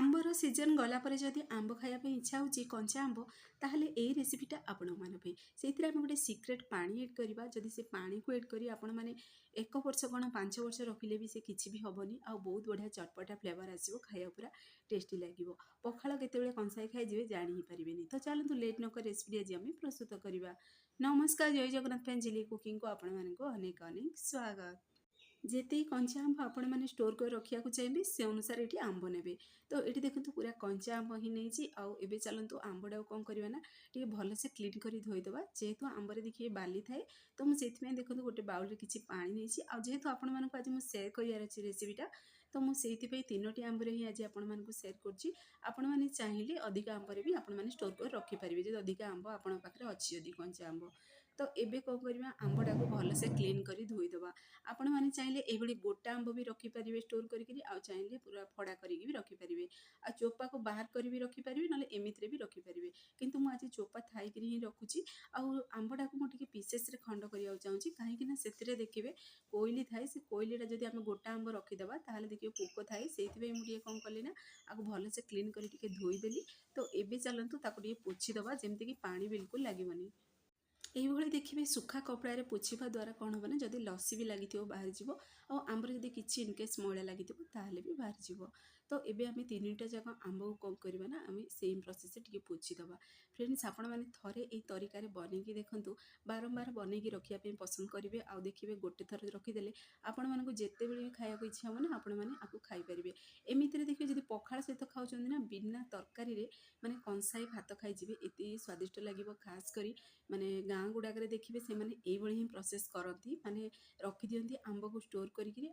आंबर season गलापर जदि आंब खायापी इच्छा होची कंचा आंब ताहले एई रेसिपीटा आपण मान पे से गोटे सिक्रेट पानी एड करवा जदि से पानी को एड करी आपण मैंने 1 वर्ष कौन 5 वर्ष रखिले भी से किसी भी हेनी आ बहुत बढ़िया चटपटा फ्लेवर आसो खाया पूरा टेस्टी लगे पखाड़ केत कंसाई खाई जानी ही पारे। तो चलतु लेट नक रेसिपी आज आम प्रस्तुत करवा। नमस्कार, जय जगन्नाथ फैंजिली कुकिंग को आपण मानक अनेक अनेक स्वागत। जेते कंचा आंब आपण मैंने स्टोर कर रखा चाहिए से अनुसार ये आंब ने। तो ये देखो पूरा कंचा आंब ही नहीं आउ एबे चलतु आंबटा कौन करवा ना टे भलसे क्लीन कर धोईदे जेहेतु आंबर देखिए बाली थाए तो मुझे देखो गोटे बाउल किसी पा नहीं आजेतु आपण मानक आज मुझे सेयार कर रेसिपीटा तो मुझे 3टी आंबर ही आज आपण सेयार कर चाहिए अधिक आंबर भी आपण स्टोर कर रखिपारे जो अधिक आंब आपण पाखे अच्छी जदि कंचा आंब। तो एबे कौन करवा आंबटा को भलसे क्लीन कर धोईदे आपण मैंने चाहिए ये गोटा आंब भी रखिपारे स्टोर करके चाहिए पूरा फड़ा करके भी रखिपारे आ चोपा को बाहर कर भी रखिपारे ना एमती भी रखिपारे किंतु मुझे चोपा थाई ही रखुची आंबटा को मुझे पीसेस रे खंड करने चाहिए कहीं से देखिए कोईली थाए से कोईलीटा जब आम गोटा आंब रखीदे ताहले देखिए पोक थाए से मुझे कौन कली ना आपको भलसे क्लीन करके धोईदेली। तो एबे चलतु ताको पोछीदे जमती कि पानी बिल्कुल लगभग यही देखिए सुखा कपड़े पोछा द्वारा कौन हम ना जब लसी भी लगी बाहर जीव आंबर जब किसी इनकेस मैला लगी ताहले भी बाहर जीव। तो एबे आम 3टा जाक आंब को कौन करवा ना आम सेम प्रोसेस टे पोछीदे। फ्रेंड्स आपण मैंने थरे ये तरीका बनईकी देखूँ बारंबार बनईकी रखापी पसंद करेंगे आ देखिए गोटे थर रखीदे आपण मानक जिते भी खाया इच्छा हम ना आपण मैंने आपको खाईपारे एमती देखिए जब पखाड़ सहित खाऊँ ना बिना तरकारी माने कंसाई भात खाईजे एत स्वादिष्ट लगे खास करी माने गाँ गुड़ाक देखिए से ही प्रोसेस करती माने रखी दिखती आंब को स्टोर करते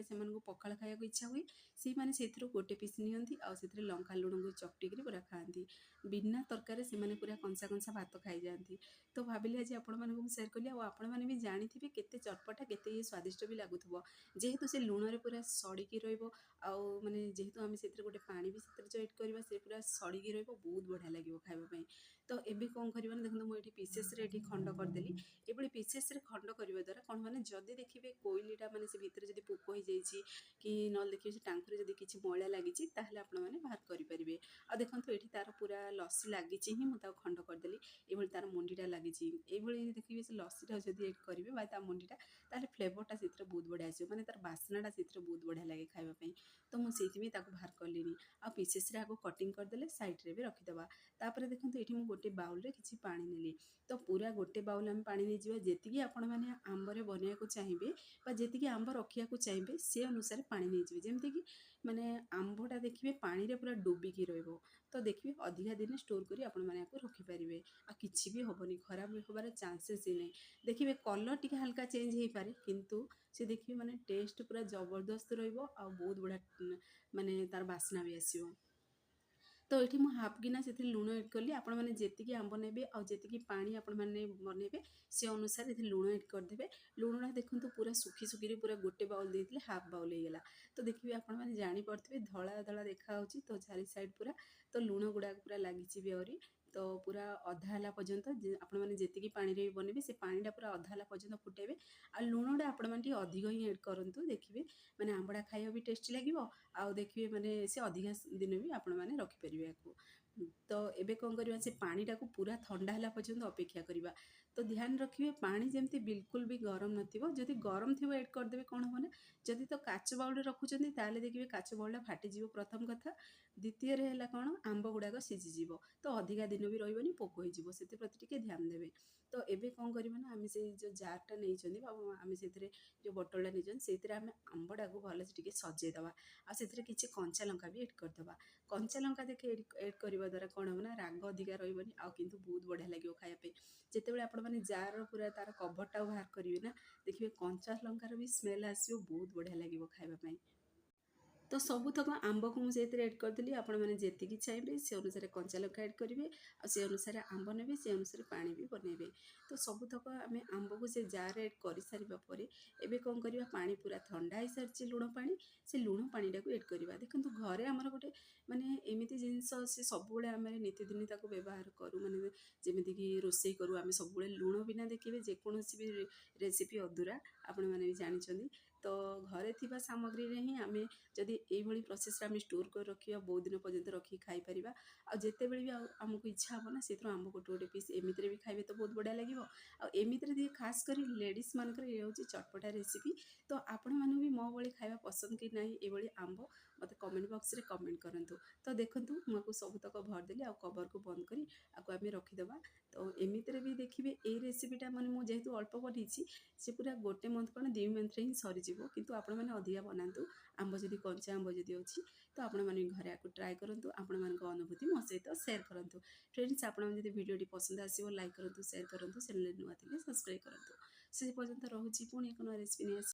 से पखाड़ खाया इच्छा हुए से मैंने से गोटे पीस नियंती से लंका लुण को चकटिकी पूरा खाती बिना तरकारी से पूरा कंसा कंसा भात खाई जाती। तो भाविली आज आपण मानक सेयार कली आपण मैंने भी जानी थे केते चटपटा केते स्वादिष्ट भी लगुव जेहेतु से लुण रे पूरा सड़िकी माने जेहेतु आम से गोटे पानी भी से एड करवा से पूरा सड़िकी बहुत बढ़िया लगे खावाई। तो एबे कौन करवा देखो मुझे पीसेस रे खंड करदेली ये पीसेस रे खंड करने द्वारा कौन मैंने जदि देखिए कोईलीटा मैंने से भितर जब पोक हो जाइए कि न देखिए से टांकुरे जब किसी मैला लगी ताहले आपण मैंने बाहर करेंगे। आ देखो ये तार पूरा लसी लगी ही मुझे खंड करदेली ये तार मुंडीटा लगी ये देखिए से लसीटा जब एड करेंगे मुंडीटा ताहले फ्लेवरटा से बहुत बढ़िया आसो माने तार बास्नाटा से बहुत बढ़िया लगे खावाई। तो मुझे बाहर कलिनी आ पीसेस रे आगो कटिंग करदेले साइड रे भी रखीदे। तापर देखो ये गोटे बाउल रे किसी पानी नेली तो पूरा गोटे बाउल आम पानी नहीं जावा जी आपण मैंने आंबर बनवाक चाहिए जी आंब रखा चाहिए से अनुसार पानी नहीं जाए जमती कि माने आंबटा देखिए पानी रे पूरा डुबिकी रहिबो। तो देखिए अधिका दिन स्टोर करी आपण मैंने रखिपारे आ किसी भी हेनी खराब होबार चांसेस ही नहीं। देखिए कलर टी हल्का चेंज हो पारे किंतु से देखिए माने टेस्ट पूरा जबरदस्त रहिबो आ बहुत बढ़िया माने तार बास्ना भी आसीबो। तो ये मुझे हाफ गिना से लुण एड कली आपण मैंने जी आंब ने आती पानी आपण मैंने बनइबे से अनुसार ये लुण एड करदे। लुणटा देखो पूरा सुखी सुखी पूरा गोटे बाउल देते हाफ बाउल होगा। तो देखिए आपण मैंने जापे धला धला देखा तो चारि साइड पूरा तो लुण गुड़ाक पूरा लगी भी आहरी तो पूरा अधा है पर्यंत आपण मैंने जी पानी रे बनइबे से पानीटा पूरा अधा है पर्यंत फुटेबे आ लुणटा आपण मैंने अधिक ही एड करूँ देखिए मैंने आंबड़ा खाया भी टेस्टी लगे आउ देखिए मैंने से अधिका दिन भी आपण मैंने रखिपारे। तो एबे कौन करवा से पानीटा को पूरा ठंडा है पर्यंत अपेक्षा करवा। तो ध्यान रखिए पानी जमती बिल्कुल भी गरम नथिबो जदि गरम थी एड करदेवे कौन हम ना जदि तो काच बाउल रखुंट ताले देखिए काच बाउलटा फाटीज प्रथम कथा द्वितीय है कौन आंब गुड़ाक सीझीज तो अधिका दिन भी रही पोक हो से प्रति ध्यान देवे। तो एबे कौन करवा ना आम से जो जारटा नहीं आम से जो बोतलटा नहीं से आंबटा को भलसे सजेदेवा आ से किसी कंचा लंका भी एड करदे। कंचा लंका देखे एड करने द्वारा कौन हम ना राग अधिका रही आ किंतु बहुत बढ़िया लगे खायापी जिते आपण मैंने जार पूरा तार कभरटा बाहर करेंगे ना देखिए कंचा लंकार भी स्मेल आसो बहुत बढ़िया लगे खायापी। तो सबुतक आंब को मुझे एड करदेली आपण मैंने जी चाहिए से अनुसार कंचा लंका एड करेंगे और से अनुसार आंब ने से अनुसार पानी भी बनइबे। तो सबुतक आम आंब को से जार एड कर सारापर एबे कौन करवा पानी पूरा ठंडा हो सारी लुण पानी से लुण पानीटा को एड करवा। देखो घरे आमर गोटे माने एमती जिनस से सब आम नीतिदिन व्यवहार करूँ माने जमीक रोषे करूँ आम सब लुण बिना देखिए जेकोसी भी रेसिपी अधूरा आपण मैंने भी जानते। तो घरे थिबा सामग्री रे ही आमे जदि एइभଳି प्रोसेस रे आमे स्टोर कर रखिया बहुत दिन पर्यंत रखी खाई परिबा आ जेतेबेले भी आमको इच्छा हबो ना सेथरो आंब गोटे गोटे पीस एमितिरे भी खाइबे तो बहुत बढ़िया लागिबो। आ एमितिरे दी खास करी लेडीज मानकर ये होची चटपटा रेसिपी। तो आपण माने भी मो भଳି खाଇବା पसंद कि नाही एभଳି आंब मते कमेंट बॉक्स रे कमेंट करंतु। तो देखंतु मुझको सबुतक भर देली आ कवर को बंद करी आको आमे रखिदबा। तो एमितिरे भी देखिबे ए रेसिपीटा माने मु जेहेतु अल्प बनेइछि से पूरा गोटे मंथ कण 2 मंथ रे ही सरी जिवो। किंतु आपण माने अधिका बनांतु आंब जदि कंचा आंब जदि अछि तो आपण माने घरे आको ट्राई करंतु। आपण मानक अनुभूति मो सहित शेयर करंतु। फ्रेंड्स आपण माने जदि वीडियो टी पसंद आसीबो लाइक करंतु शेयर करंतु चैनल नुआ थिले सब्सक्राइब करंतु। से पर्यंत रहुछि पुणी एक नया रेसिपी